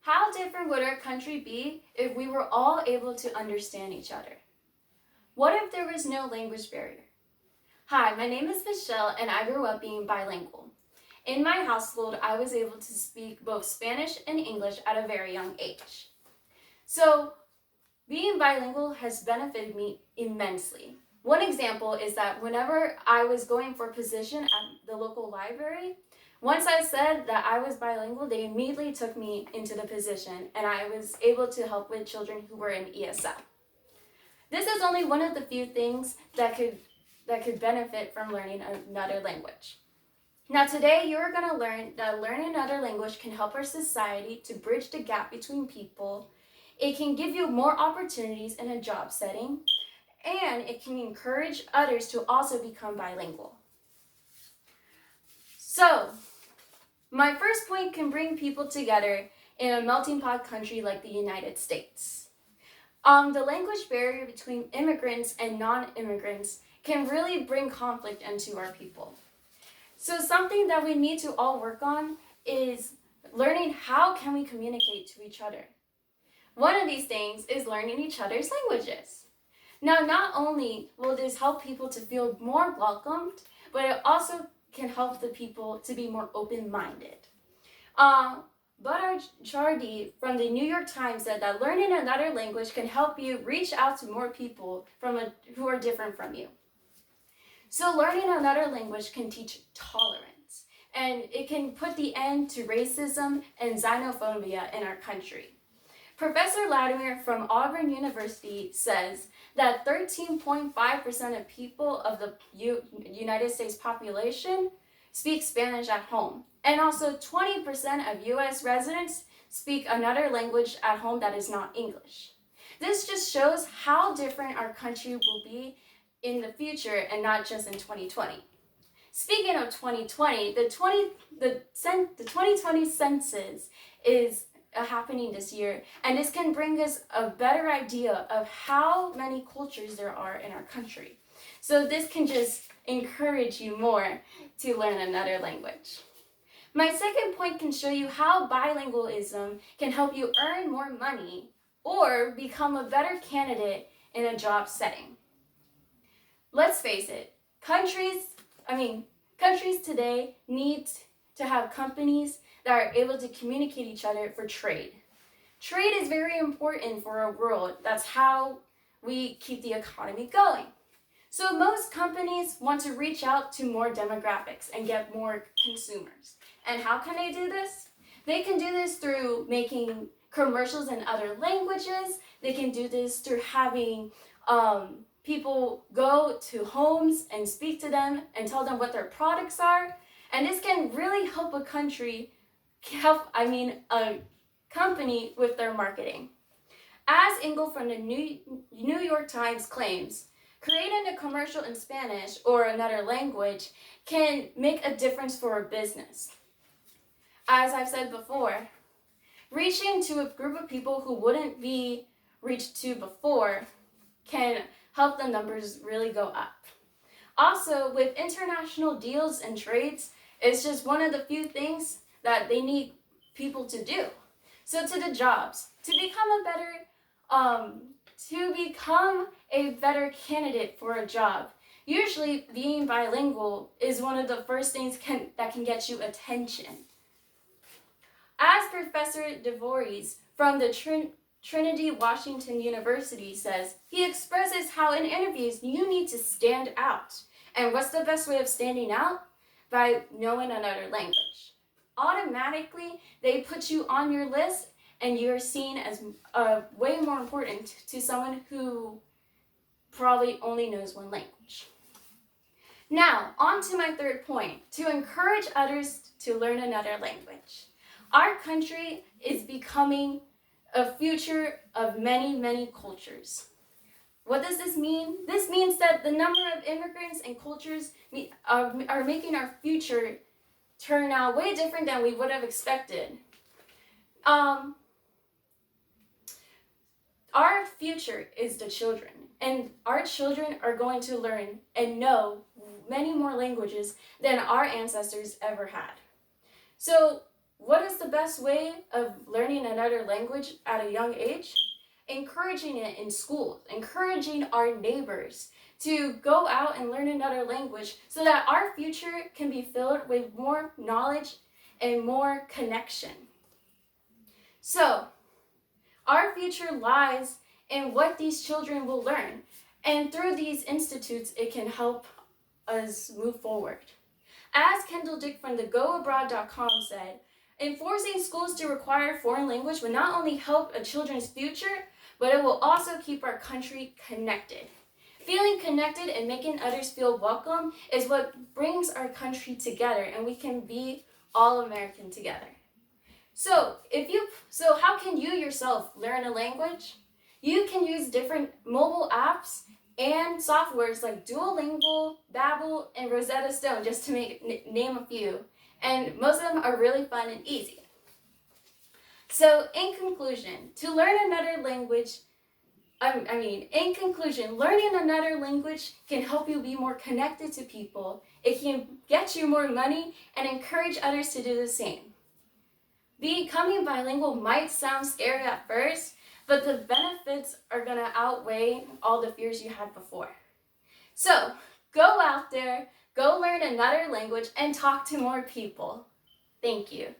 How different would our country be if we were all able to understand each other? What if there was no language barrier? Hi, my name is Michelle and I grew up being bilingual. In my household, I was able to speak both Spanish and English at a very young age. So, being bilingual has benefited me immensely. One example is that whenever I was going for a position at the local library, once I said that I was bilingual, they immediately took me into the position and I was able to help with children who were in ESL. This is only one of the few things that could benefit from learning another language. Now today you're going to learn that learning another language can help our society to bridge the gap between people. It can give you more opportunities in a job setting, and it can encourage others to also become bilingual. So, my first point can bring people together in a melting pot country like the United States. The language barrier between immigrants and non-immigrants can really bring conflict into our people. So something that we need to all work on is learning how can we communicate to each other. One of these things is learning each other's languages. Now, not only will this help people to feel more welcomed, but it also can help the people to be more open-minded. But Chardy from the New York Times said that learning another language can help you reach out to more people who are different from you. So learning another language can teach tolerance, and it can put the end to racism and xenophobia in our country. Professor Latimer from Auburn University says that 13.5% of people of the United States population speak Spanish at home, and also 20% of US residents speak another language at home that is not English. This just shows how different our country will be in the future and not just in 2020. Speaking of 2020, the 2020 census is happening this year, and this can bring us a better idea of how many cultures there are in our country. So this can just encourage you more to learn another language. My second point can show you how bilingualism can help you earn more money or become a better candidate in a job setting. Let's face it, countries today need to have companies that are able to communicate each other for trade. Trade is very important for our world. That's how we keep the economy going. So most companies want to reach out to more demographics and get more consumers. And how can they do this? They can do this through making commercials in other languages. They can do this through having people go to homes and speak to them and tell them what their products are. And this can really help a company with their marketing. As Engel from the New York Times claims, creating a commercial in Spanish or another language can make a difference for a business. As I've said before, reaching to a group of people who wouldn't be reached to before can help the numbers really go up. Also, with international deals and trades, it's just one of the few things that they need people to do. So to the jobs, to become a better candidate for a job, usually being bilingual is one of the first things that can get you attention. As Professor DeVries from the Trinity Washington University says, he expresses how in interviews you need to stand out. And what's the best way of standing out? By knowing another language. Automatically, they put you on your list and you're seen as way more important to someone who probably only knows one language. Now, on to my third point, to encourage others to learn another language. Our country is becoming a future of many, many cultures. What does this mean? This means that the number of immigrants and cultures are making our future turn out way different than we would have expected. Our future is the children, and our children are going to learn and know many more languages than our ancestors ever had. So what is the best way of learning another language at a young age? Encouraging it in schools, encouraging our neighbors to go out and learn another language so that our future can be filled with more knowledge and more connection. So, our future lies in what these children will learn, and through these institutes, it can help us move forward. As Kendall Dick from the GoAbroad.com said, enforcing schools to require foreign language will not only help a children's future, but it will also keep our country connected. Feeling connected and making others feel welcome is what brings our country together, and we can be all American together. So how can you yourself learn a language? You can use different mobile apps and softwares like Duolingo, Babbel, and Rosetta Stone, just to name a few. And most of them are really fun and easy. So in conclusion, learning another language can help you be more connected to people. It can get you more money and encourage others to do the same. Becoming bilingual might sound scary at first, but the benefits are going to outweigh all the fears you had before. So go out there, go learn another language, and talk to more people. Thank you.